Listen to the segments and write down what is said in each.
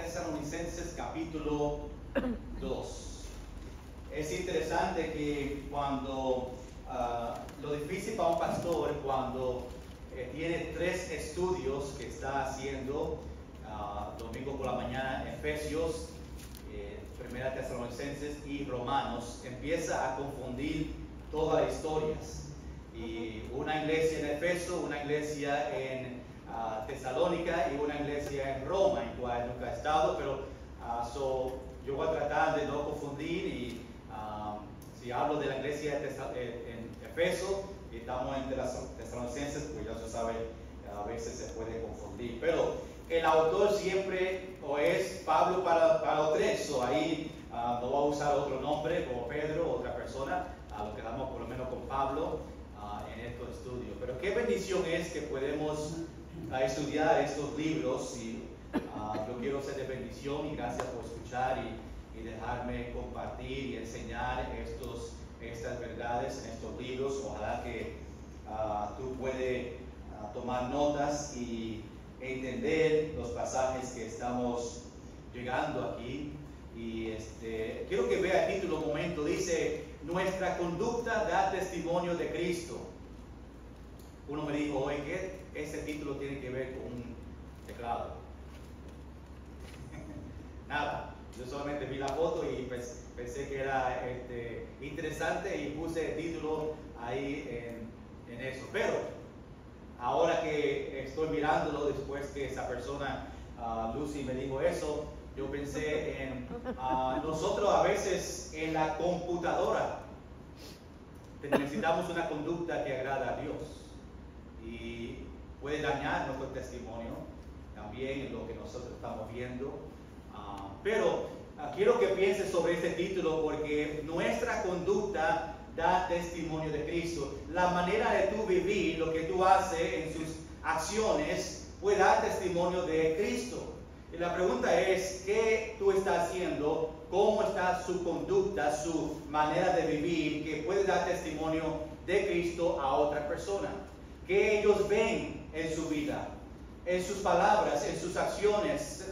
Tesalonicenses capítulo 2. Es interesante que cuando lo difícil para un pastor cuando tiene 3 estudios que está haciendo, domingo por la mañana Efesios, Primera Tesalonicenses y Romanos, empieza a confundir todas las historias. Y una iglesia en Efeso, una iglesia en Tesalónica y una iglesia en Roma, en cual nunca he estado, pero yo voy a tratar de no confundir. Y si hablo de la iglesia en Efeso y estamos en Tesalonicenses, pues ya se sabe, a veces se puede confundir. Pero el autor siempre o es Pablo para los 3, ahí no va a usar otro nombre como Pedro o otra persona, lo quedamos por lo menos con Pablo en estos estudios. Pero qué bendición es que podemos estudiar estos libros, y yo quiero ser de bendición, y gracias por escuchar y dejarme compartir y enseñar estas verdades en estos libros. Ojalá que tú puedas tomar notas y entender los pasajes que estamos llegando aquí. Y quiero que vea el título un momento. Dice: nuestra conducta da testimonio de Cristo. Uno me dijo hoy que ese título tiene que ver con un teclado. Nada, yo solamente vi la foto y pensé que era interesante y puse el título ahí en eso. Pero ahora que estoy mirándolo, después que esa persona, Lucy, me dijo eso, yo pensé en nosotros a veces en la computadora necesitamos una conducta que agrada a Dios, y puede dañar nuestro testimonio también en lo que nosotros estamos viendo. Pero quiero que pienses sobre este título, porque nuestra conducta da testimonio de Cristo. La manera de tú vivir, lo que tú haces en sus acciones, puede dar testimonio de Cristo. Y la pregunta es: ¿qué tú estás haciendo? ¿Cómo está su conducta, su manera de vivir, que puede dar testimonio de Cristo a otra persona? ¿Qué ellos ven en su vida, en sus palabras, en sus acciones?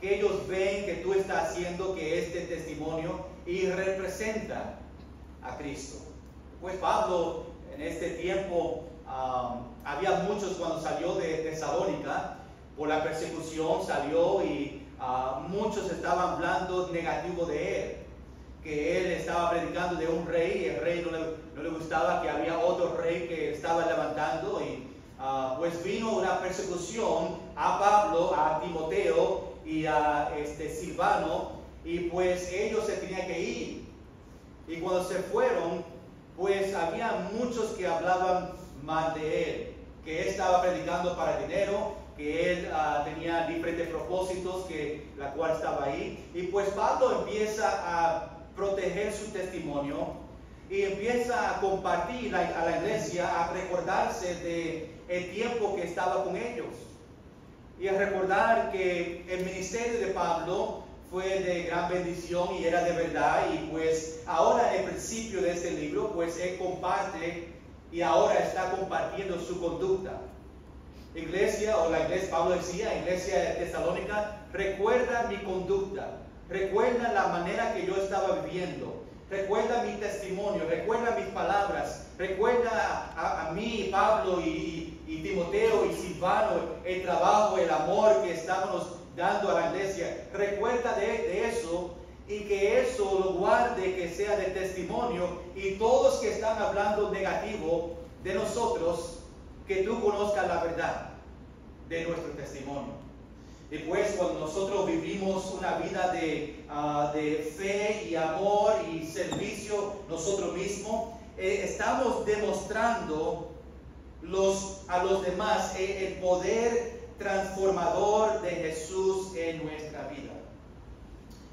¿Qué ellos ven que tú estás haciendo que este testimonio y representa a Cristo? Pues Pablo en este tiempo, había muchos cuando salió de Tesalónica por la persecución, salió y muchos estaban hablando negativo de él, que él estaba predicando de un rey, y el rey no le gustaba, que había otro rey que estaba levantando, y pues vino una persecución a Pablo, a Timoteo y a Silvano, y pues ellos se tenían que ir. Y cuando se fueron, pues había muchos que hablaban mal de él, que él estaba predicando para dinero, que él tenía diferentes propósitos, la cual estaba ahí. Y pues Pablo empieza a proteger su testimonio y empieza a compartir a la iglesia, a recordarse de el tiempo que estaba con ellos, y a recordar que el ministerio de Pablo fue de gran bendición y era de verdad. Y pues ahora, en el principio de este libro, pues él comparte y ahora está compartiendo su conducta. Iglesia, o la iglesia, Pablo decía, iglesia de Tesalónica, recuerda mi conducta, recuerda la manera que yo estaba viviendo, recuerda mi testimonio, recuerda mis palabras, recuerda a mí, Pablo y Timoteo y Silvano, el trabajo, el amor que estábamos dando a la iglesia. Recuerda de eso, y que eso lo guarde, que sea de testimonio, y todos que están hablando negativo de nosotros, que tú conozcas la verdad de nuestro testimonio. Y pues cuando nosotros vivimos una vida de fe y amor y servicio nosotros mismos, estamos demostrando a los demás el poder transformador de Jesús en nuestra vida.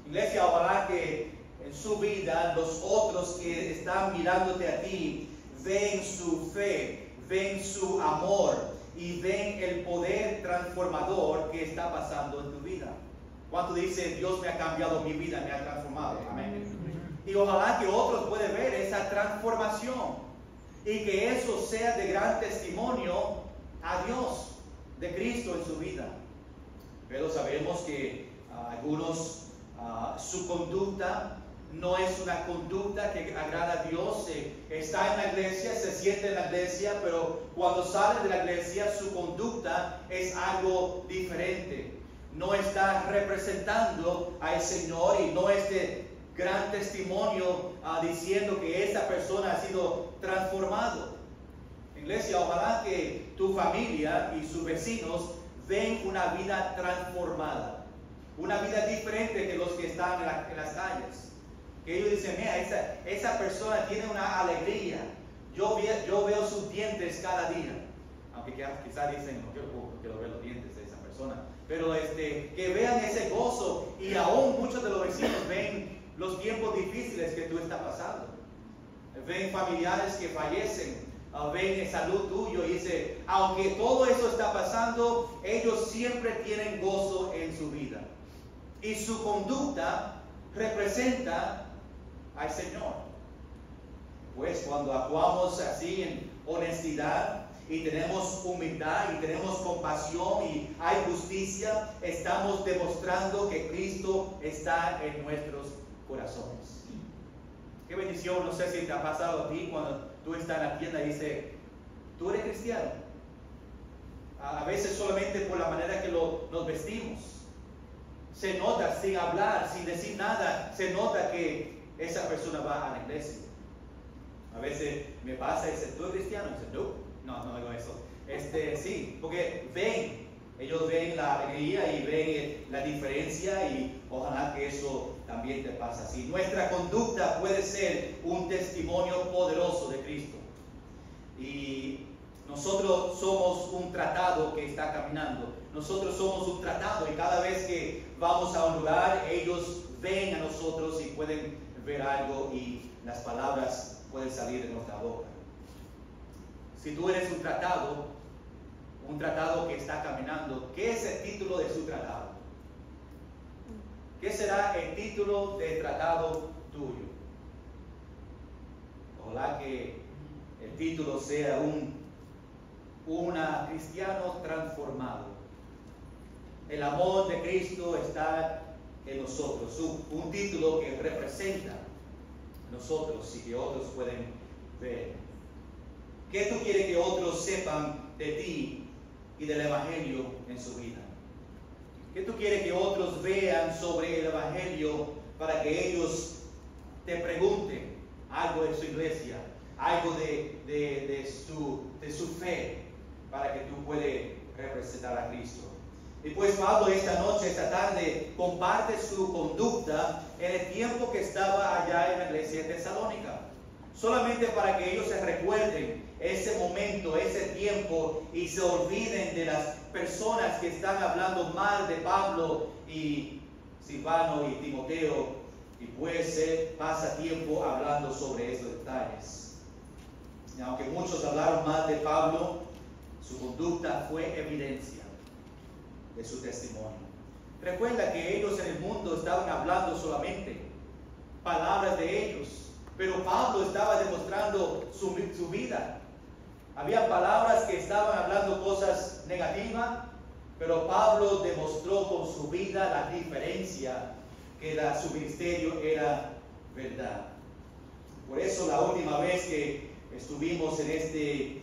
Iglesia, ojalá que en su vida los otros que están mirándote a ti ven su fe, ven su amor y ven el poder transformador que está pasando en tu vida. ¿Cuánto dice: Dios me ha cambiado mi vida, me ha transformado? Amén. Y ojalá que otros puedan ver esa transformación, y que eso sea de gran testimonio a Dios, de Cristo en su vida. Pero sabemos que Algunos, su conducta no es una conducta que agrada a Dios. Está en la iglesia, se siente en la iglesia, pero cuando sale de la iglesia su conducta es algo diferente. No está representando al Señor y no es de gran testimonio diciendo que esta persona ha sido transformado. Iglesia, ojalá que tu familia y sus vecinos ven una vida transformada, una vida diferente que los que están en las calles. Que ellos dicen, mira, esa persona tiene una alegría. Yo veo sus dientes cada día. Aunque quizás dicen, no quiero ver los dientes de esa persona. Pero que vean ese gozo. Y aún muchos de los vecinos ven los tiempos difíciles que tú estás pasando. Ven familiares que fallecen. Ven el salud tuyo. Y dice, aunque todo eso está pasando, ellos siempre tienen gozo en su vida. Y su conducta representa al Señor. Pues cuando actuamos así en honestidad y tenemos humildad y tenemos compasión y hay justicia, estamos demostrando que Cristo está en nuestros corazones. Qué bendición. No sé si te ha pasado a ti cuando tú estás en la tienda y dices, tú eres cristiano. A veces solamente por la manera que nos vestimos. Se nota sin hablar, sin decir nada, se nota que esa persona va a la iglesia. A veces me pasa y dice, ¿tú eres cristiano? Y dice, no hago eso. Sí, porque ellos ven la alegría y ven la diferencia y ojalá que eso también te pase así. Nuestra conducta puede ser un testimonio poderoso de Cristo. Y nosotros somos un tratado que está caminando. Nosotros somos un tratado y cada vez que vamos a un lugar, ellos ven a nosotros y pueden ver algo y las palabras pueden salir de nuestra boca. Si tú eres un tratado que está caminando, ¿qué es el título de su tratado? ¿Qué será el título del tratado tuyo? Ojalá que el título sea un cristiano transformado. El amor de Cristo está en nosotros. Un título que representa a nosotros y que otros pueden ver. ¿Qué tú quieres que otros sepan de ti y del Evangelio en su vida? ¿Qué tú quieres que otros vean sobre el Evangelio para que ellos te pregunten algo de su iglesia, algo de su fe, para que tú puedas representar a Cristo? Y pues Pablo esta tarde, comparte su conducta en el tiempo que estaba allá en la iglesia de Tesalónica. Solamente para que ellos se recuerden ese momento, ese tiempo y se olviden de las personas que están hablando mal de Pablo y Silvano y Timoteo. Y pues se pasa tiempo hablando sobre esos detalles. Y aunque muchos hablaron mal de Pablo, su conducta fue evidencia de su testimonio. Recuerda que ellos en el mundo estaban hablando solamente palabras de ellos, pero Pablo estaba demostrando su vida. Había palabras que estaban hablando cosas negativas, pero Pablo demostró con su vida la diferencia, que su ministerio era verdad. Por eso la última vez que estuvimos en este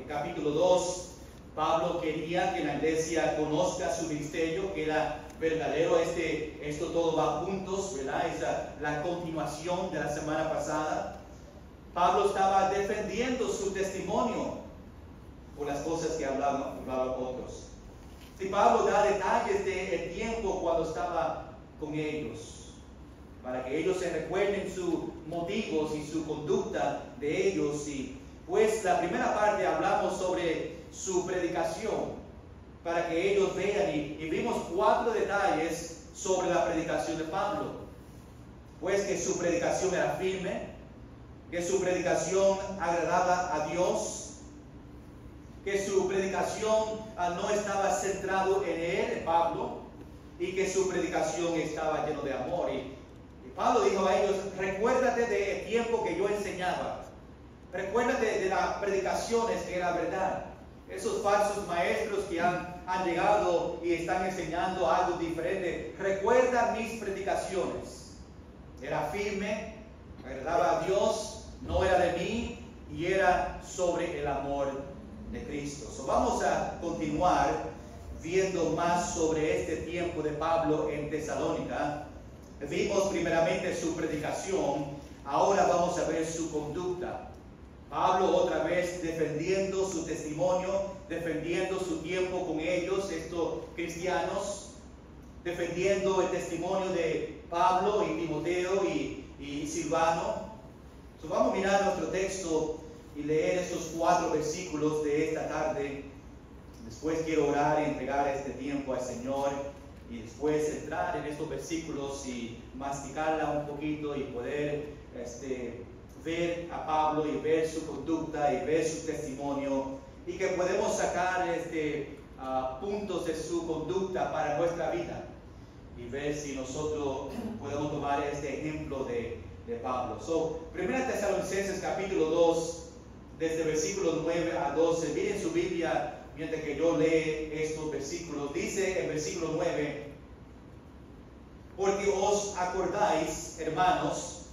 capítulo 2, Pablo quería que la iglesia conozca su ministerio, que era verdadero. Esto todo va juntos, ¿verdad? Es la continuación de la semana pasada. Pablo estaba defendiendo su testimonio por las cosas que hablaban otros. Y Pablo da detalles del tiempo cuando estaba con ellos, para que ellos se recuerden sus motivos y su conducta de ellos. Y pues la primera parte hablamos sobre su predicación, para que ellos vean, y vimos 4 detalles sobre la predicación de Pablo. Pues que su predicación era firme, que su predicación agradaba a Dios, que su predicación no estaba centrado en él, en Pablo, y que su predicación estaba lleno de amor. Y Pablo dijo a ellos, recuérdate del tiempo que yo enseñaba, recuérdate de las predicaciones que era verdad. Esos falsos maestros que han llegado y están enseñando algo diferente. Recuerda mis predicaciones. Era firme, agradaba a Dios, no era de mí y era sobre el amor de Cristo. Vamos a continuar viendo más sobre este tiempo de Pablo en Tesalónica. Vimos primeramente su predicación, ahora vamos a ver su conducta. Pablo otra vez defendiendo su testimonio, defendiendo su tiempo con ellos, estos cristianos, defendiendo el testimonio de Pablo y Timoteo y Silvano. Vamos a mirar nuestro texto y leer esos 4 versículos de esta tarde. Después quiero orar y entregar este tiempo al Señor y después entrar en estos versículos y masticarla un poquito y poder ver a Pablo y ver su conducta y ver su testimonio y que podemos sacar puntos de su conducta para nuestra vida y ver si nosotros podemos tomar este ejemplo de Pablo. Primera Tesalonicenses capítulo 2, desde versículos 9 a 12. Miren su Biblia mientras que yo leo estos versículos. Dice en versículo 9: porque os acordáis, hermanos,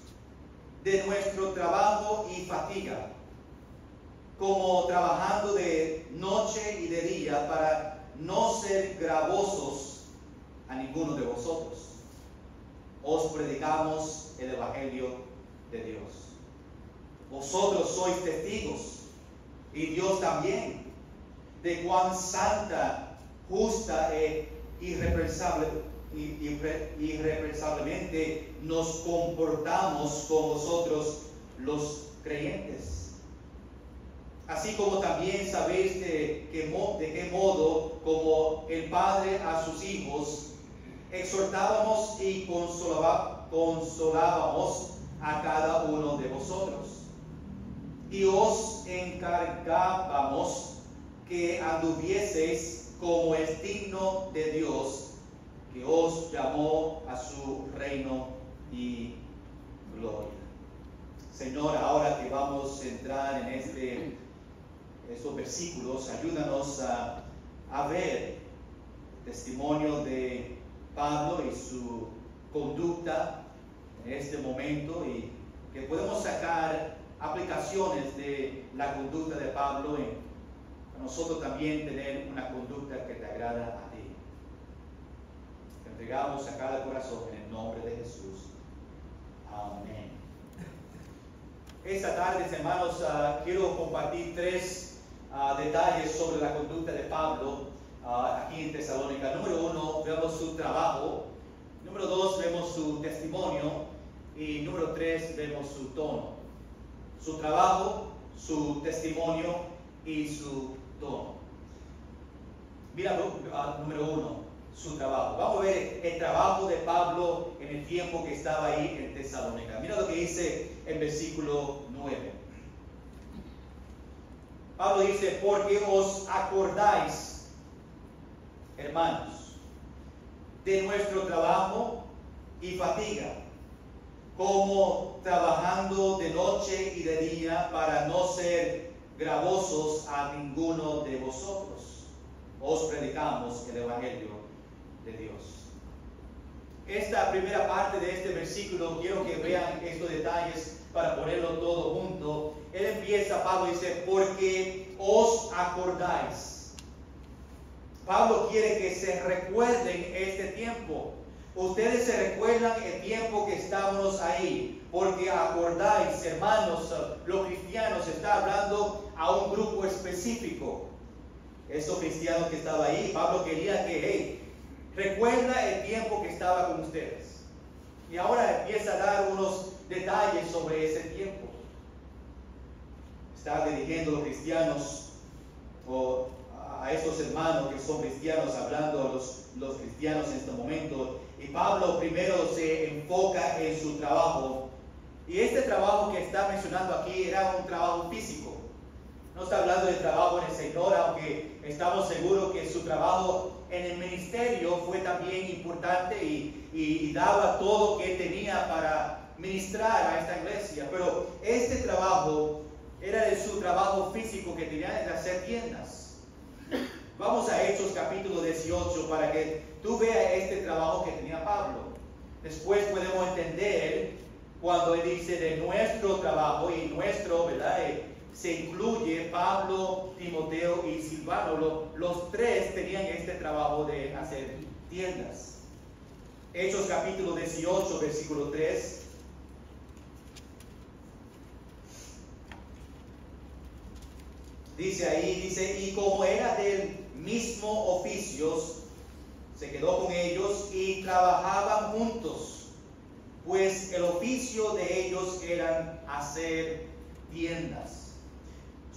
de nuestro trabajo y fatiga, como trabajando de noche y de día para no ser gravosos a ninguno de vosotros. Os predicamos el Evangelio de Dios. Vosotros sois testigos, y Dios también, de cuán santa, justa e irreprensablemente nos comportamos con vosotros los creyentes. Así como también sabéis de qué modo, como el Padre a sus hijos, exhortábamos y consolábamos a cada uno de vosotros. Y os encargábamos que anduvieseis como es digno de Dios, que os llamó a su reino y gloria. Señor, ahora que vamos a entrar en estos versículos, ayúdanos a ver el testimonio de Pablo y su conducta en este momento y que podemos sacar aplicaciones de la conducta de Pablo y a nosotros también tener una conducta que te agrada a ti. Te entregamos a cada corazón en el nombre de Jesús. Amén. Esta tarde, hermanos, quiero compartir 3 detalles sobre la conducta de Pablo aquí en Tesalónica. Número 1, vemos su trabajo. Número 2, vemos su testimonio. Y número 3, vemos su tono. Su trabajo, su testimonio y su tono. Mira, número 1, su trabajo. Vamos a ver el trabajo de Pablo en el tiempo que estaba ahí en Tesalónica. Mira lo que dice en versículo 9. Pablo dice: porque os acordáis, hermanos, de nuestro trabajo y fatiga, como trabajando de noche y de día para no ser gravosos a ninguno de vosotros. Os predicamos el Evangelio de Dios. Esta primera parte de este versículo, quiero que vean estos detalles para ponerlo todo junto. Él empieza, Pablo dice: porque os acordáis. Pablo quiere que se recuerden este tiempo. Ustedes se recuerdan el tiempo que estábamos ahí, porque acordáis, hermanos, los cristianos, está hablando a un grupo específico. Estos cristianos que estaban ahí, Pablo quería que, recuerda el tiempo que estaba con ustedes. Y ahora empieza a dar unos detalles sobre ese tiempo. Está dirigiendo a los cristianos o a estos hermanos que son cristianos, hablando a los cristianos en este momento. Y Pablo primero se enfoca en su trabajo. Y este trabajo que está mencionando aquí era un trabajo físico. No está hablando de trabajo en el Señor, aunque estamos seguros que su trabajo en el ministerio fue también importante y daba todo que tenía para ministrar a esta iglesia. Pero este trabajo era de su trabajo físico que tenía de hacer tiendas. vamos a Hechos capítulo 18 para que tú veas este trabajo que tenía Pablo. Después podemos entender cuando él dice de nuestro trabajo, y nuestro, ¿verdad? Se incluye Pablo, Timoteo y Silvano. Los tres tenían este trabajo de hacer tiendas. Hechos capítulo 18, versículo 3. Dice ahí, y como era del mismo oficio, se quedó con ellos y trabajaban juntos, pues el oficio de ellos era hacer tiendas.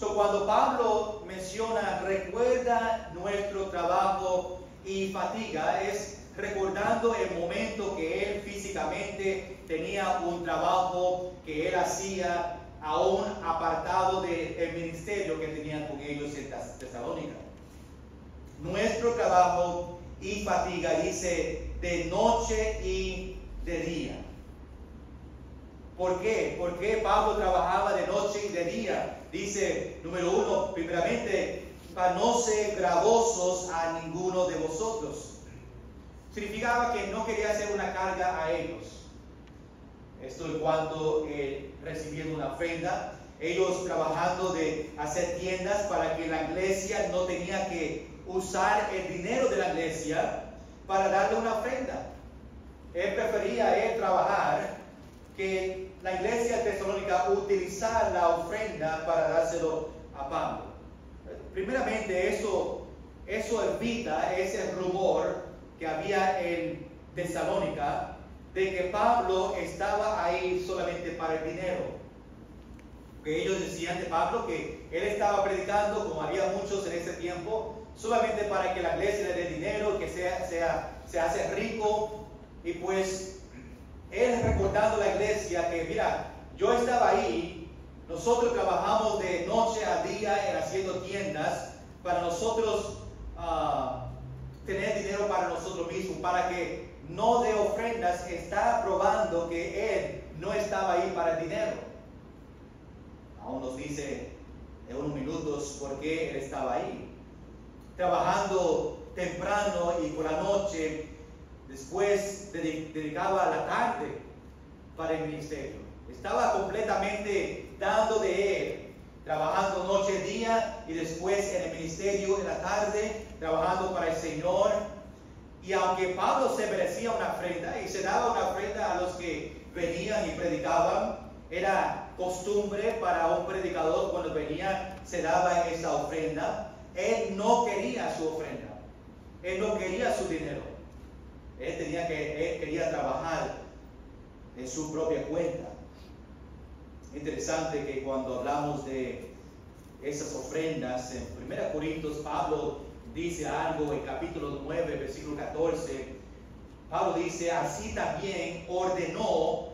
Cuando Pablo menciona, recuerda nuestro trabajo y fatiga, es recordando el momento que él físicamente tenía un trabajo que él hacía aún apartado del ministerio que tenían con ellos en Tesalónica. Nuestro trabajo y fatiga, dice, de noche y de día. ¿Por qué? ¿Por qué Pablo trabajaba de noche y de día? Dice, número 1, primeramente, para no ser gravosos a ninguno de vosotros. Significaba que no quería hacer una carga a ellos. Esto en cuanto recibiendo una ofrenda, ellos trabajando de hacer tiendas para que la iglesia no tenía que usar el dinero de la iglesia para darle una ofrenda. Él prefería trabajar que la iglesia de Tesalónica utilizar la ofrenda para dárselo a Pablo. Primeramente, eso evita ese rumor que había en Tesalónica de que Pablo estaba ahí solamente para el dinero. Que ellos decían de Pablo que él estaba predicando, como había muchos en ese tiempo, solamente para que la iglesia le dé dinero, que se hace rico. Y pues él recordando a la iglesia que, mira, yo estaba ahí, nosotros trabajamos de noche a día haciendo tiendas para nosotros tener dinero para nosotros mismos, para que no de ofrendas. Está probando que él no estaba ahí para el dinero. Aún nos dice en unos minutos por qué él estaba ahí. Trabajando temprano y por la noche, después dedicaba la tarde para el ministerio. Estaba completamente dando de él, trabajando noche y día, y después en el ministerio en la tarde, trabajando para el Señor. Y aunque Pablo se merecía una ofrenda y se daba una ofrenda a los que venían y predicaban, era costumbre para un predicador cuando venía se daba esa ofrenda. Él no quería su ofrenda, él no quería su dinero, él quería trabajar en su propia cuenta. Interesante que cuando hablamos de esas ofrendas en 1 Corintios, Pablo dice algo en capítulo 9, versículo 14. Pablo dice, así también ordenó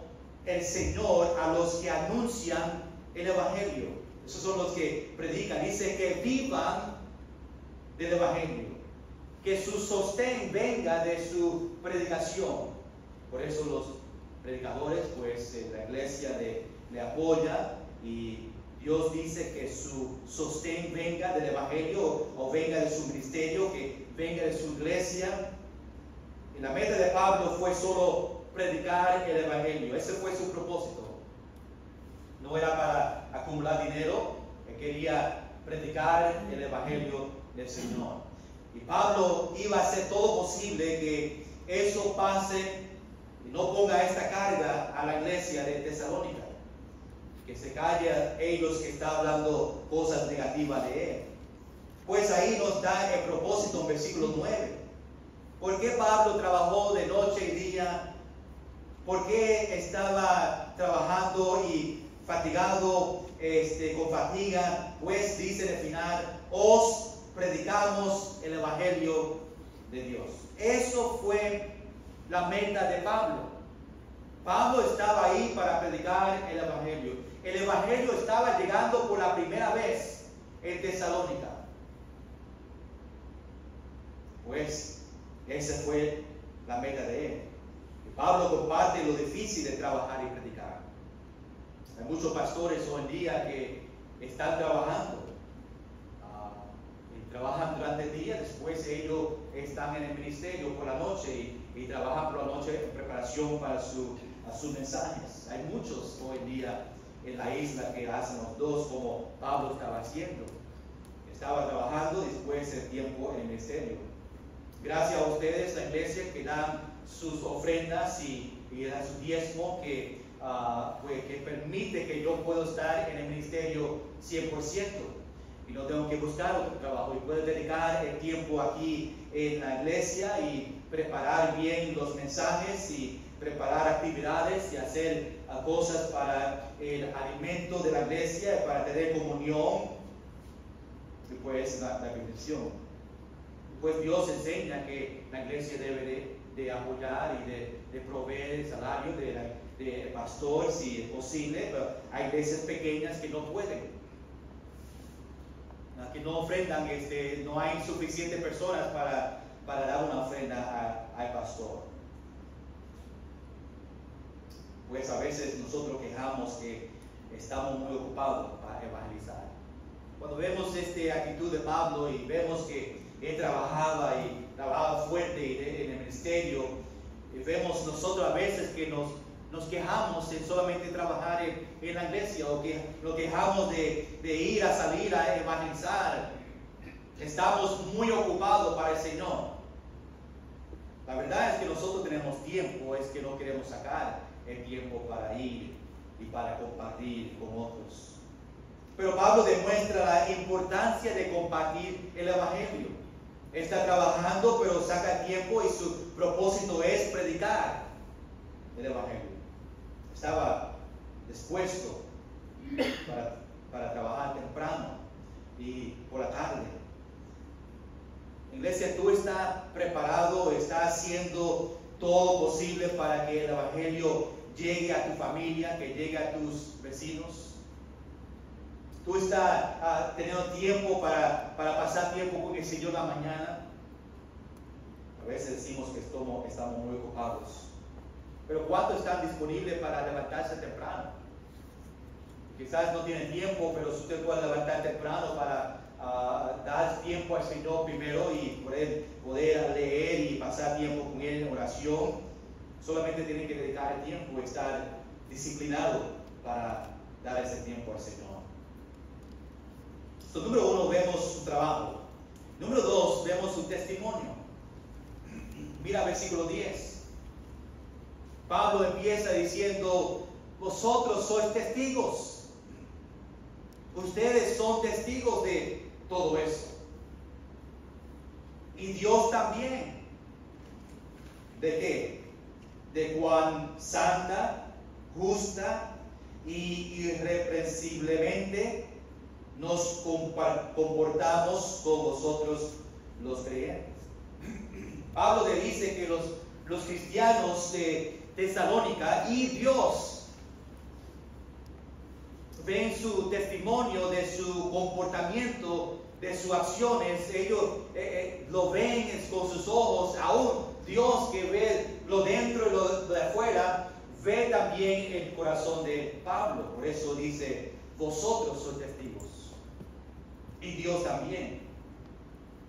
el Señor a los que anuncian el Evangelio. Esos son los que predican. Dice que vivan del Evangelio, que su sostén venga de su predicación. Por eso los predicadores, pues la iglesia le apoya, y Dios dice que su sostén venga del Evangelio o venga de su ministerio, que venga de su iglesia. Y la meta de Pablo fue solo predicar el Evangelio. Ese fue su propósito. No era para acumular dinero, él quería predicar el Evangelio del Señor. Y Pablo iba a hacer todo posible que eso pase y no ponga esta carga a la iglesia de Tesalónica. Que se calle ellos que están hablando cosas negativas de él. Pues ahí nos da el propósito en versículo 9. ¿Por qué Pablo trabajó de noche y día? ¿Por qué estaba trabajando y fatigado con fatiga? Pues dice al final, os predicamos el Evangelio de Dios. Eso fue la meta de Pablo. Pablo estaba ahí para predicar el Evangelio. El Evangelio estaba llegando por la primera vez en Tesalónica. Pues esa fue la meta de él. Y Pablo comparte lo difícil de trabajar y predicar. Hay muchos pastores hoy en día que están trabajando y trabajan durante el día día, después ellos están en el ministerio por la noche y trabajan por la noche en preparación para sus mensajes. Hay muchos hoy en día en la isla que hacen los dos, como Pablo estaba haciendo. Estaba trabajando después del tiempo en el ministerio. Gracias a ustedes, la iglesia, que dan sus ofrendas y dan su diezmo, que permite que yo pueda estar en el ministerio 100%. Y no tengo que buscar otro trabajo. Y puedo dedicar el tiempo aquí en la iglesia y preparar bien los mensajes y preparar actividades y hacer cosas para el alimento de la iglesia, para tener comunión. Y pues la bendición. Pues Dios enseña que la iglesia debe de apoyar y de proveer el salario de pastor si es posible, pero hay iglesias pequeñas que no pueden, que no ofrendan, no hay suficientes personas para dar una ofrenda al pastor. Pues a veces nosotros quejamos que estamos muy ocupados para evangelizar. Cuando vemos esta actitud de Pablo y vemos que él trabajaba fuerte en el ministerio, y vemos nosotros a veces que nos quejamos en solamente trabajar en la iglesia, o que nos quejamos de ir a salir a evangelizar. Estamos muy ocupados para el Señor. La verdad es que nosotros tenemos tiempo, es que no queremos sacar el tiempo para ir y para compartir con otros. Pero Pablo demuestra la importancia de compartir el evangelio. Está trabajando, pero saca tiempo y su propósito es predicar el evangelio. Estaba dispuesto para trabajar temprano y por la tarde. Iglesia, tú estás preparado, estás haciendo todo posible para que el evangelio llegue a tu familia, que llegue a tus vecinos. Tú estás teniendo tiempo para pasar tiempo con el Señor en la mañana. A veces decimos que estamos muy ocupados. Pero ¿cuántos están disponibles para levantarse temprano? Quizás no tienen tiempo, pero si usted puede levantar temprano para dar tiempo al Señor primero y poder leer y pasar tiempo con Él en oración, solamente tienen que dedicar el tiempo y estar disciplinado para dar ese tiempo al Señor. Entonces, número 1, vemos su trabajo. Número 2, vemos su testimonio. Mira versículo 10. Pablo empieza diciendo: vosotros sois testigos. Ustedes son testigos de todo eso. Y Dios también. ¿De qué? De cuán santa, justa y irreprensiblemente nos comportamos con vosotros los creyentes. Pablo le dice que los cristianos de Tesalónica y Dios ven su testimonio de su comportamiento, de sus acciones. Ellos lo ven con sus ojos. Aún Dios, que ve lo dentro y lo de afuera, ve también el corazón de Pablo. Por eso dice: vosotros sois testigos. Y Dios también.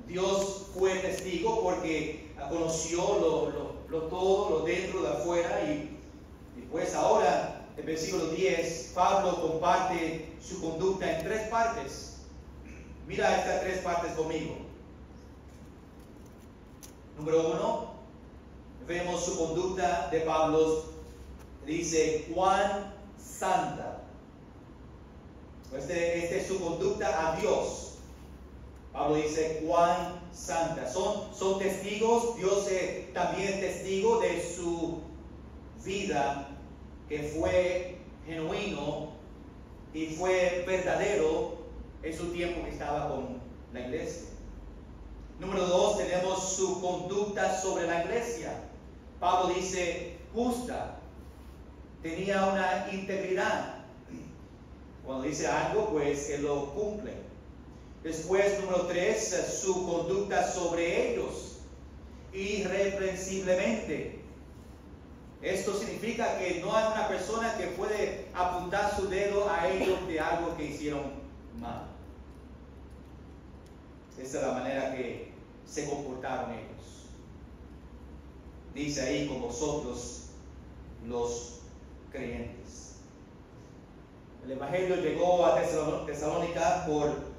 Dios fue testigo porque conoció todo, lo dentro, de afuera. Y pues ahora, en versículo 10, Pablo comparte su conducta en 3 partes. Mira estas 3 partes conmigo. Número 1, vemos su conducta de Pablo. Dice: cuán santa. Esta es su conducta a Dios. Pablo dice: cuán santa. Son testigos. Dios también es testigo de su vida, que fue genuino y fue verdadero en su tiempo que estaba con la iglesia. Número 2, tenemos su conducta sobre la iglesia. Pablo dice: justa. Tenía una integridad. Cuando dice algo, pues él lo cumple. Después, número 3, su conducta sobre ellos. Irreprensiblemente. Esto significa que no hay una persona que puede apuntar su dedo a ellos de algo que hicieron mal. Esa es la manera que se comportaron ellos. Dice ahí, con vosotros los creyentes. El Evangelio llegó a Tesalónica por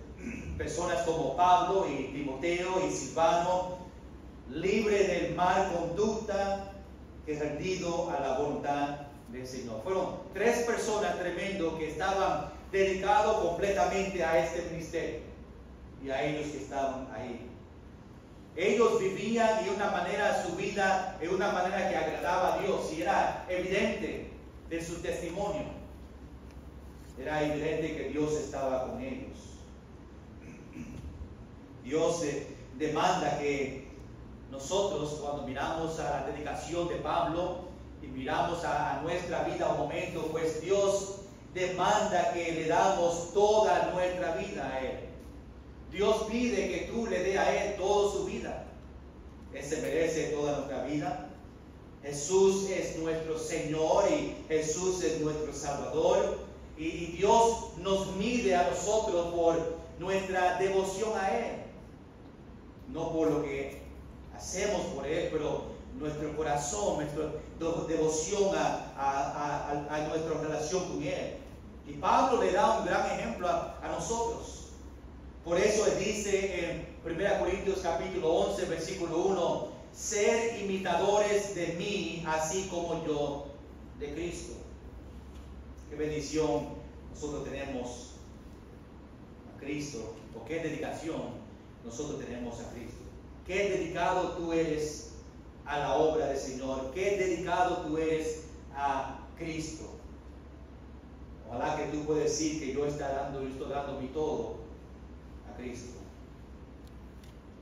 personas como Pablo y Timoteo y Silvano, libre del mal conducta, que rendido a la voluntad del Señor. Fueron 3 personas tremendos que estaban dedicados completamente a este ministerio y a ellos que estaban ahí. Ellos vivían de una manera su vida, de una manera que agradaba a Dios, y era evidente de su testimonio. Era evidente que Dios estaba con ellos. Dios demanda que nosotros, cuando miramos a la dedicación de Pablo y miramos a nuestra vida un momento, pues Dios demanda que le damos toda nuestra vida a Él. Dios pide que tú le dé a Él toda su vida. Él se merece toda nuestra vida. Jesús es nuestro Señor y Jesús es nuestro Salvador. Y Dios nos mide a nosotros por nuestra devoción a Él. No por lo que hacemos por Él, pero nuestro corazón, nuestra devoción a nuestra relación con Él. Y Pablo le da un gran ejemplo a nosotros. Por eso Él dice en 1 Corintios capítulo 11, versículo 1, ser imitadores de mí, así como yo de Cristo. Qué bendición nosotros tenemos a Cristo, o qué dedicación nosotros tenemos a Cristo. Qué dedicado tú eres a la obra del Señor, qué dedicado tú eres a Cristo. Ojalá que tú puedas decir que yo estoy dando mi todo a Cristo.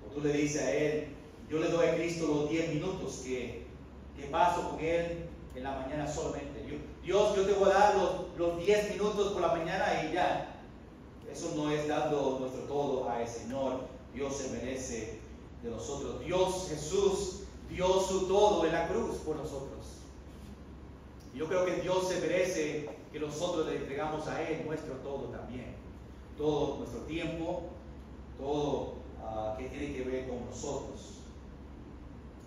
O tú le dices a Él, yo le doy a Cristo los 10 minutos que paso con Él en la mañana solamente. Dios, yo te voy a dar los 10 minutos por la mañana y ya. Eso no es dando nuestro todo al Señor. Dios se merece de nosotros. Dios, Jesús, dio su todo en la cruz por nosotros. Yo creo que Dios se merece que nosotros le entregamos a Él nuestro todo también. Todo nuestro tiempo, todo que tiene que ver con nosotros.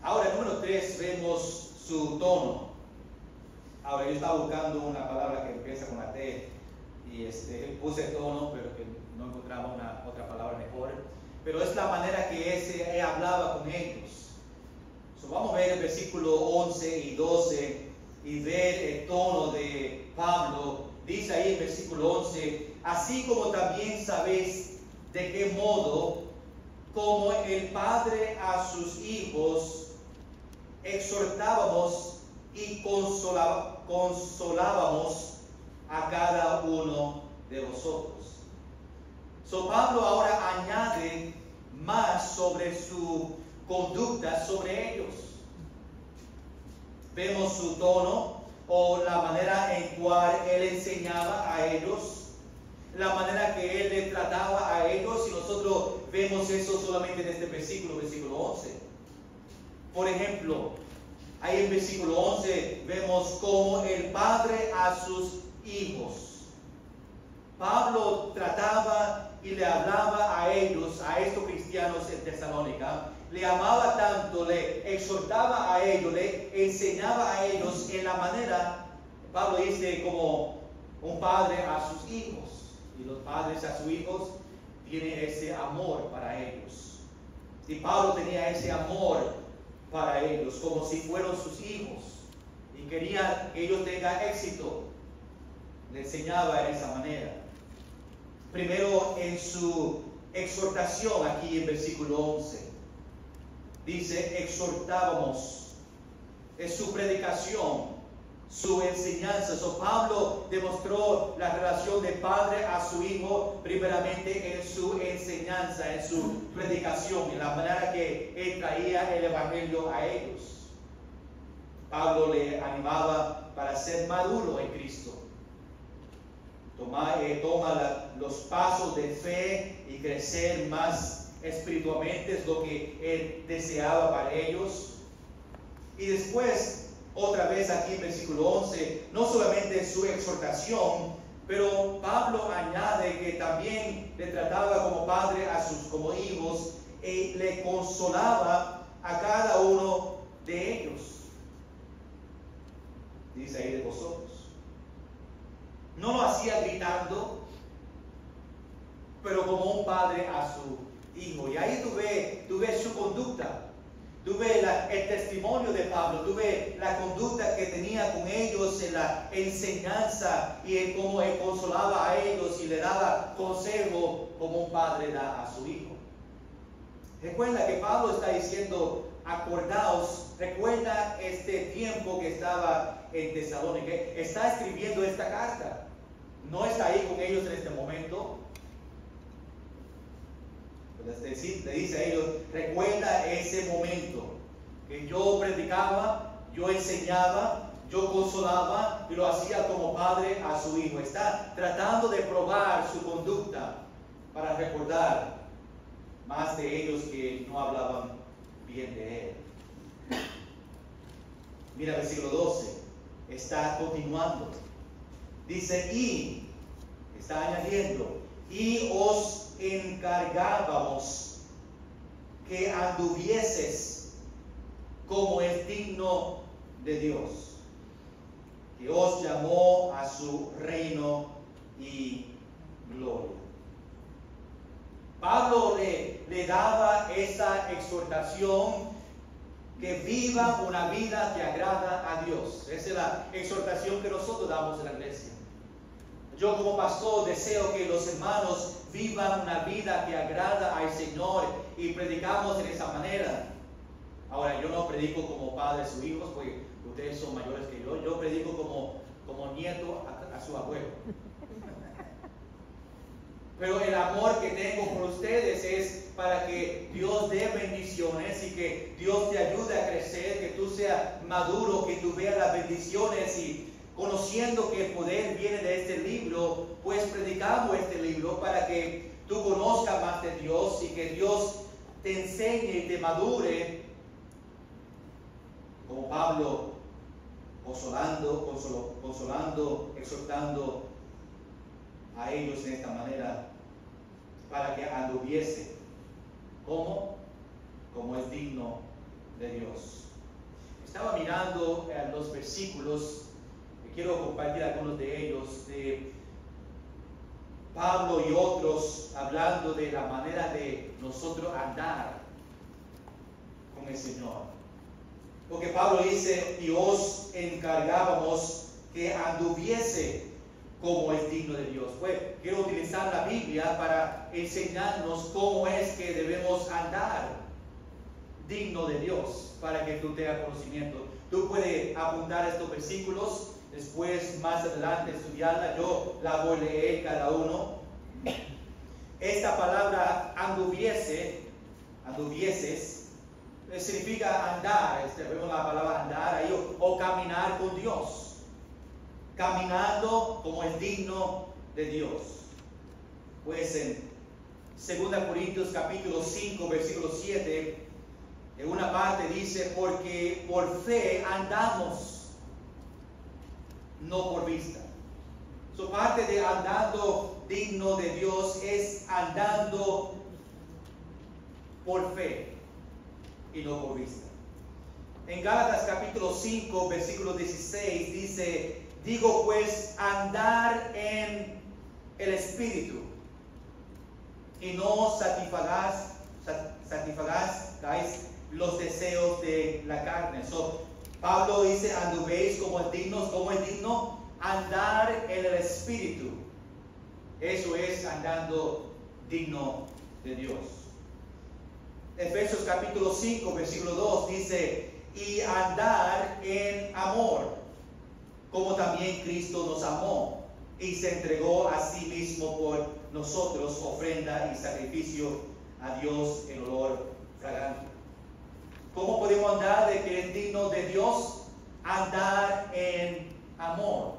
Ahora, número 3, vemos su tono. Ahora, yo estaba buscando una palabra que empieza con la T y puse tono, pero que no encontraba otra palabra mejor. Pero es la manera que él hablaba con ellos. Vamos a ver el versículo 11 y 12 y ver el tono de Pablo. Dice ahí en versículo 11, así como también sabéis de qué modo, como el Padre a sus hijos, exhortábamos y consolábamos a cada uno de vosotros. Pablo ahora añade más sobre su conducta sobre ellos. Vemos su tono o la manera en cual él enseñaba a ellos, la manera que él le trataba a ellos, y nosotros vemos eso solamente en este versículo 11. Por ejemplo, ahí en versículo 11 vemos cómo el Padre a sus hijos. Pablo trataba y le hablaba a ellos, a estos cristianos en Tesalónica, le amaba tanto, le exhortaba a ellos, le enseñaba a ellos en la manera, Pablo dice, como un padre a sus hijos. Y los padres a sus hijos tienen ese amor para ellos. Y Pablo tenía ese amor para ellos, como si fueran sus hijos. Y quería que ellos tengan éxito. Le enseñaba en esa manera. Primero en su exhortación, aquí en versículo 11. Dice, exhortábamos. Es su predicación, su enseñanza. Pablo demostró la relación de padre a su hijo primeramente en su enseñanza, en su predicación, en la manera que él traía el evangelio a ellos. Pablo le animaba para ser maduro en Cristo. Toma los pasos de fe y crecer más espiritualmente, es lo que él deseaba para ellos. Y después, otra vez aquí en versículo 11, no solamente su exhortación, pero Pablo añade que también le trataba como padre a sus como hijos le consolaba a cada uno de ellos. Dice ahí de vosotros. No lo hacía gritando, pero como un padre a su hijo. Y ahí tú ves su conducta. Tú ves el testimonio de Pablo, tú ves la conducta que tenía con ellos en la enseñanza y en cómo él consolaba a ellos y le daba consejo como un padre da a su hijo. Recuerda que Pablo está diciendo, acordaos, recuerda este tiempo que estaba en Tesalónica. Está escribiendo esta carta. No está ahí con ellos en este momento. Le dice a ellos, recuerda ese momento que yo predicaba, yo enseñaba, yo consolaba y lo hacía como padre a su hijo. Está tratando de probar su conducta para recordar más de ellos que no hablaban bien de él. Mira, versículo 12, está continuando. Dice, y, está añadiendo, y os encargábamos que anduvieses como es digno de Dios, que os llamó a su reino y gloria. Pablo le daba esa exhortación, que viva una vida que agrada a Dios. Esa es la exhortación que nosotros damos en la iglesia. Yo como pastor deseo que los hermanos vivan una vida que agrada al Señor y predicamos de esa manera. Ahora, yo no predico como padre a sus hijos, porque ustedes son mayores que yo. Yo predico como nieto a su abuelo. Pero el amor que tengo por ustedes es para que Dios dé bendiciones y que Dios te ayude a crecer, que tú seas maduro, que tú veas las bendiciones, y conociendo que el poder viene de este libro, pues predicamos este libro para que tú conozcas más de Dios y que Dios te enseñe y te madure, como Pablo, consolando, exhortando a ellos en esta manera, para que anduviese como es digno de Dios. Estaba mirando los versículos, quiero compartir algunos de ellos, de Pablo y otros, hablando de la manera de nosotros andar con el Señor. Porque Pablo dice, y os encargábamos que anduviese como es digno de Dios. Pues quiero utilizar la Biblia para enseñarnos cómo es que debemos andar digno de Dios, para que tú tengas conocimiento. Tú puedes apuntar estos versículos, después más adelante estudiarla. Yo la voy a leer cada uno. Esta palabra anduvieses, significa andar. Vemos la palabra andar ahí, o caminar con Dios. Caminando como es digno de Dios. Pues en 2 Corintios capítulo 5, versículo 7, en una parte dice, porque por fe andamos, no por vista. So, parte de andando digno de Dios es andando por fe y no por vista. En Gálatas capítulo 5, versículo 16 dice, digo pues, andar en el Espíritu y no satisfagáis los deseos de la carne. So, Pablo dice, anduvéis como es digno. ¿Cómo es digno? Andar en el Espíritu. Eso es andando digno de Dios. Efesios capítulo 5, versículo 2 dice, y andar en amor, como también Cristo nos amó y se entregó a sí mismo por nosotros, ofrenda y sacrificio a Dios en olor fragante. ¿Cómo podemos andar de que es digno de Dios? Andar en amor.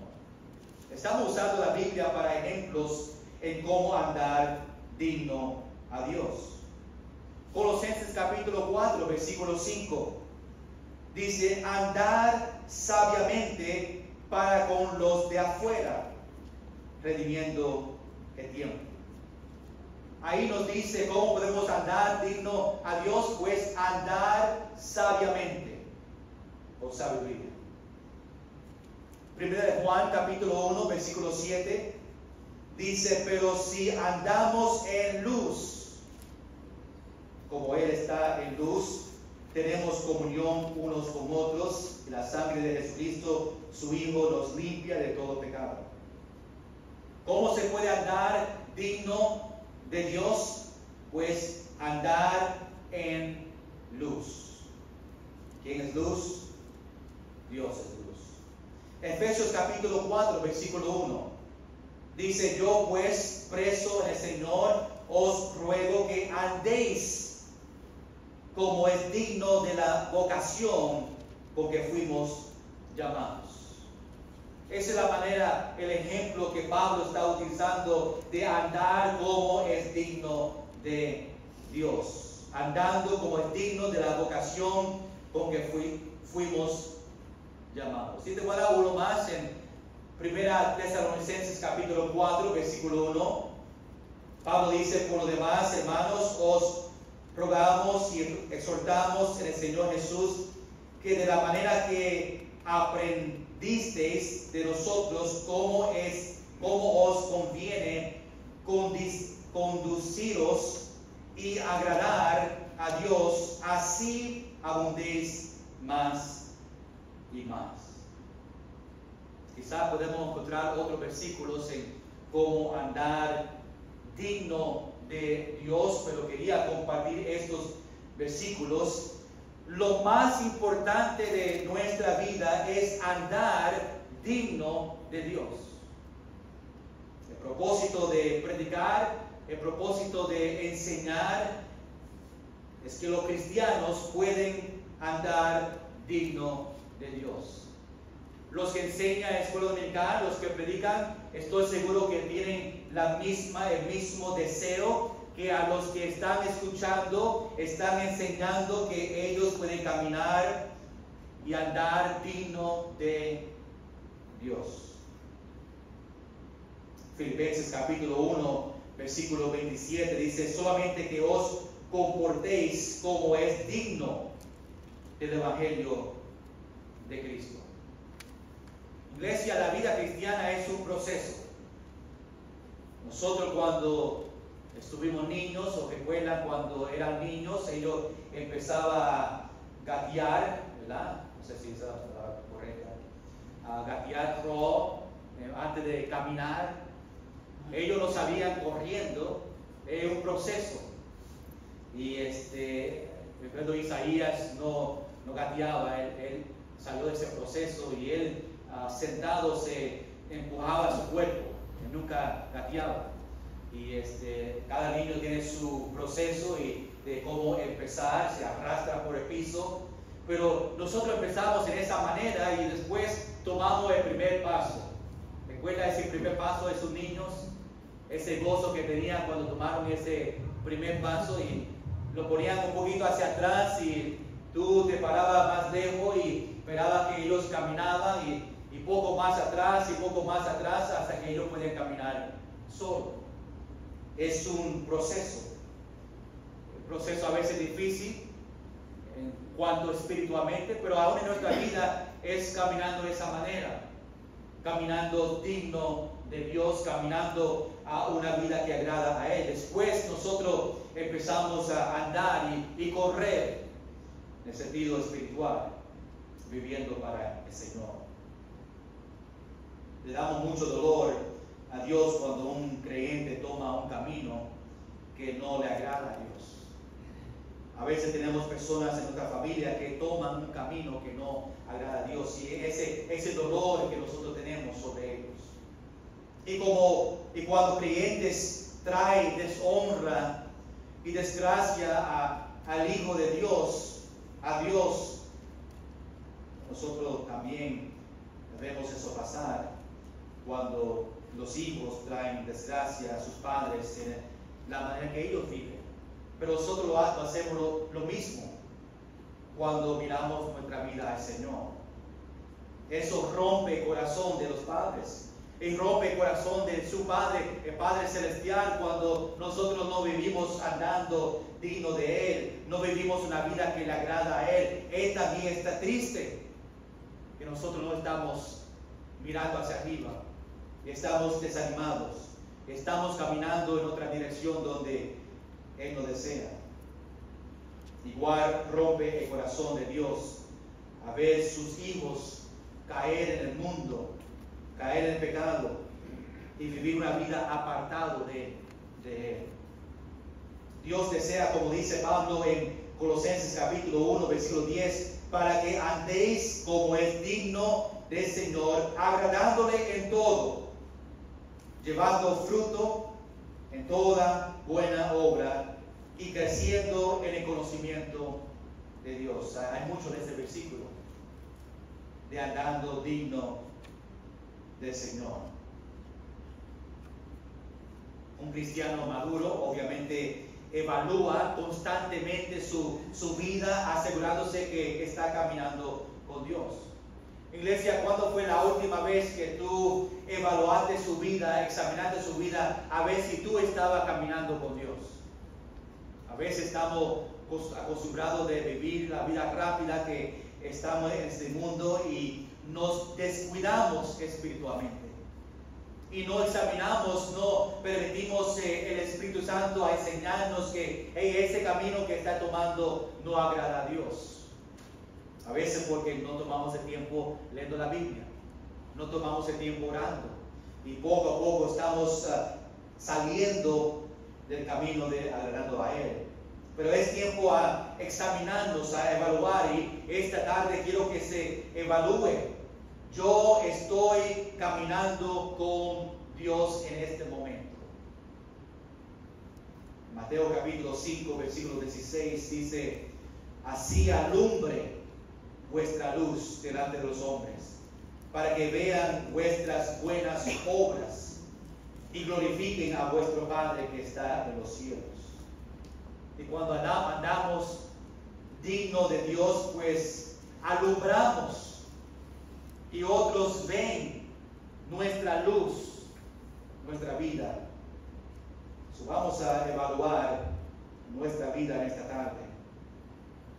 Estamos usando la Biblia para ejemplos en cómo andar digno a Dios. Colosenses capítulo 4, versículo 5. Dice, andar sabiamente para con los de afuera, redimiendo el tiempo. ahí nos dice cómo podemos andar digno a Dios, pues andar sabiamente, o sabiduría. Primera de Juan, capítulo 1, versículo 7, dice, pero si andamos en luz, como Él está en luz, tenemos comunión unos con otros, y la sangre de Jesucristo, su Hijo, nos limpia de todo pecado. ¿Cómo se puede andar digno de Dios? Pues andar en luz. ¿Quién es luz? Dios es luz. Efesios capítulo 4, versículo 1. Dice, yo pues, preso en el Señor, os ruego que andéis como es digno de la vocación con que fuimos llamados. Esa es la manera, el ejemplo que Pablo está utilizando de andar como es digno de Dios. Andando como es digno de la vocación con que fuimos llamados. Si te voy a dar uno más en 1 Tesalonicenses capítulo 4, versículo 1. Pablo dice, por lo demás, hermanos, os rogamos y exhortamos en el Señor Jesús que de la manera que aprendisteis de nosotros cómo os conviene conduciros y agradar a Dios, así abundéis más y más. Quizá podemos encontrar otros versículos en cómo andar digno de Dios, pero quería compartir estos versículos. Lo más importante de nuestra vida es andar digno de Dios. El propósito de predicar, el propósito de enseñar, es que los cristianos pueden andar digno de Dios. Los que enseñan en escuela dominical, los que predican, estoy seguro que tienen el mismo deseo, que a los que están escuchando, están enseñando que ellos pueden caminar y andar digno de Dios. Filipenses capítulo 1, versículo 27 dice, solamente que os comportéis como es digno del Evangelio de Cristo. Iglesia, la vida cristiana es un proceso. Nosotros cuando estuvimos niños, o recuerdan cuando eran niños, ellos empezaban a gatear, ¿verdad? No sé si esa es la palabra correcta. A gatear antes de caminar. Ellos no sabían corriendo, es un proceso. Y recuerdo Isaías no gateaba, él salió de ese proceso y él sentado se empujaba su cuerpo, él nunca gateaba. Y cada niño tiene su proceso y de cómo empezar, se arrastra por el piso, pero nosotros empezamos en esa manera y después tomamos el primer paso. ¿Recuerda ese primer paso de sus niños? Ese gozo que tenían cuando tomaron ese primer paso y lo ponían un poquito hacia atrás y tú te parabas más lejos y esperabas que ellos caminaban y poco más atrás y poco más atrás hasta que ellos podían caminar solos. Es un proceso. El proceso a veces difícil en cuanto espiritualmente, pero aún en nuestra vida es caminando de esa manera. Caminando digno de Dios, caminando a una vida que agrada a Él. Después nosotros empezamos a andar y correr en el sentido espiritual, viviendo para el Señor. Le damos mucho dolor a Dios cuando un creyente toma un camino que no le agrada a Dios. A veces tenemos personas en nuestra familia que toman un camino que no agrada a Dios y ese dolor que nosotros tenemos sobre ellos. Y cuando creyentes traen deshonra y desgracia al Hijo de Dios, a Dios, nosotros también vemos eso pasar cuando los hijos traen desgracia a sus padres en la manera que ellos viven. Pero nosotros lo hacemos lo mismo cuando miramos nuestra vida al Señor. Eso rompe el corazón de los padres. y rompe el corazón de su Padre, el Padre Celestial, cuando nosotros no vivimos andando digno de Él, no vivimos una vida que le agrada a Él. Él también está triste que nosotros no estamos mirando hacia arriba, estamos desanimados, estamos caminando en otra dirección donde Él nos desea. Igual rompe el corazón de Dios a ver sus hijos caer en el mundo, caer en el pecado y vivir una vida apartado de Él. Dios desea, como dice Pablo en Colosenses capítulo 1, versículo 10, para que andéis como es digno del Señor, agradándole en todo, llevando fruto en toda buena obra y creciendo en el conocimiento de Dios. Hay mucho en este versículo de andando digno del Señor. Un cristiano maduro obviamente evalúa constantemente su vida, asegurándose que está caminando con Dios. Iglesia, ¿cuándo fue la última vez que tú evaluaste su vida, examinaste su vida, a ver si tú estabas caminando con Dios? A veces estamos acostumbrados de vivir la vida rápida que estamos en este mundo y nos descuidamos espiritualmente. Y no examinamos, no permitimos el Espíritu Santo a enseñarnos que ese camino que está tomando no agrada a Dios. A veces porque no tomamos el tiempo leyendo la Biblia, no tomamos el tiempo orando y poco a poco estamos saliendo del camino de agradando a Él. Pero es tiempo a examinarnos, a evaluar, y esta tarde quiero que se evalúe. Yo estoy caminando con Dios en este momento. Mateo capítulo 5, versículo 16 dice: así alumbre vuestra luz delante de los hombres, para que vean vuestras buenas obras y glorifiquen a vuestro Padre que está en los cielos. Y cuando andamos dignos de Dios, pues alumbramos y otros ven nuestra luz, nuestra vida. Vamos a evaluar nuestra vida en esta tarde.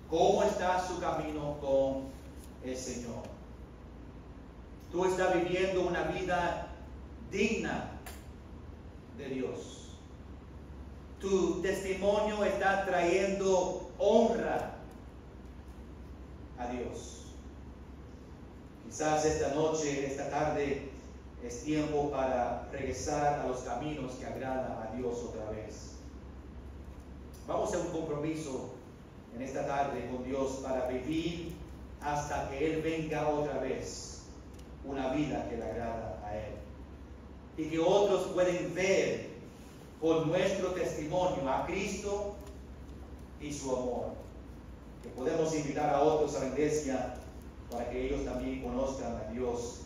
¿Cómo está su camino con el Señor? ¿Tú estás viviendo una vida digna de Dios? ¿Tu testimonio está trayendo honra a Dios? Quizás esta noche, esta tarde, es tiempo para regresar a los caminos que agradan a Dios otra vez. Vamos a hacer un compromiso en esta tarde con Dios para vivir hasta que Él venga otra vez, una vida que le agrada a Él. Y que otros pueden ver por nuestro testimonio a Cristo y su amor. Que podemos invitar a otros a la iglesia para que ellos también conozcan a Dios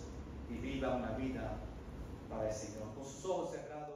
y vivan una vida para el Señor. Con sus ojos cerrados.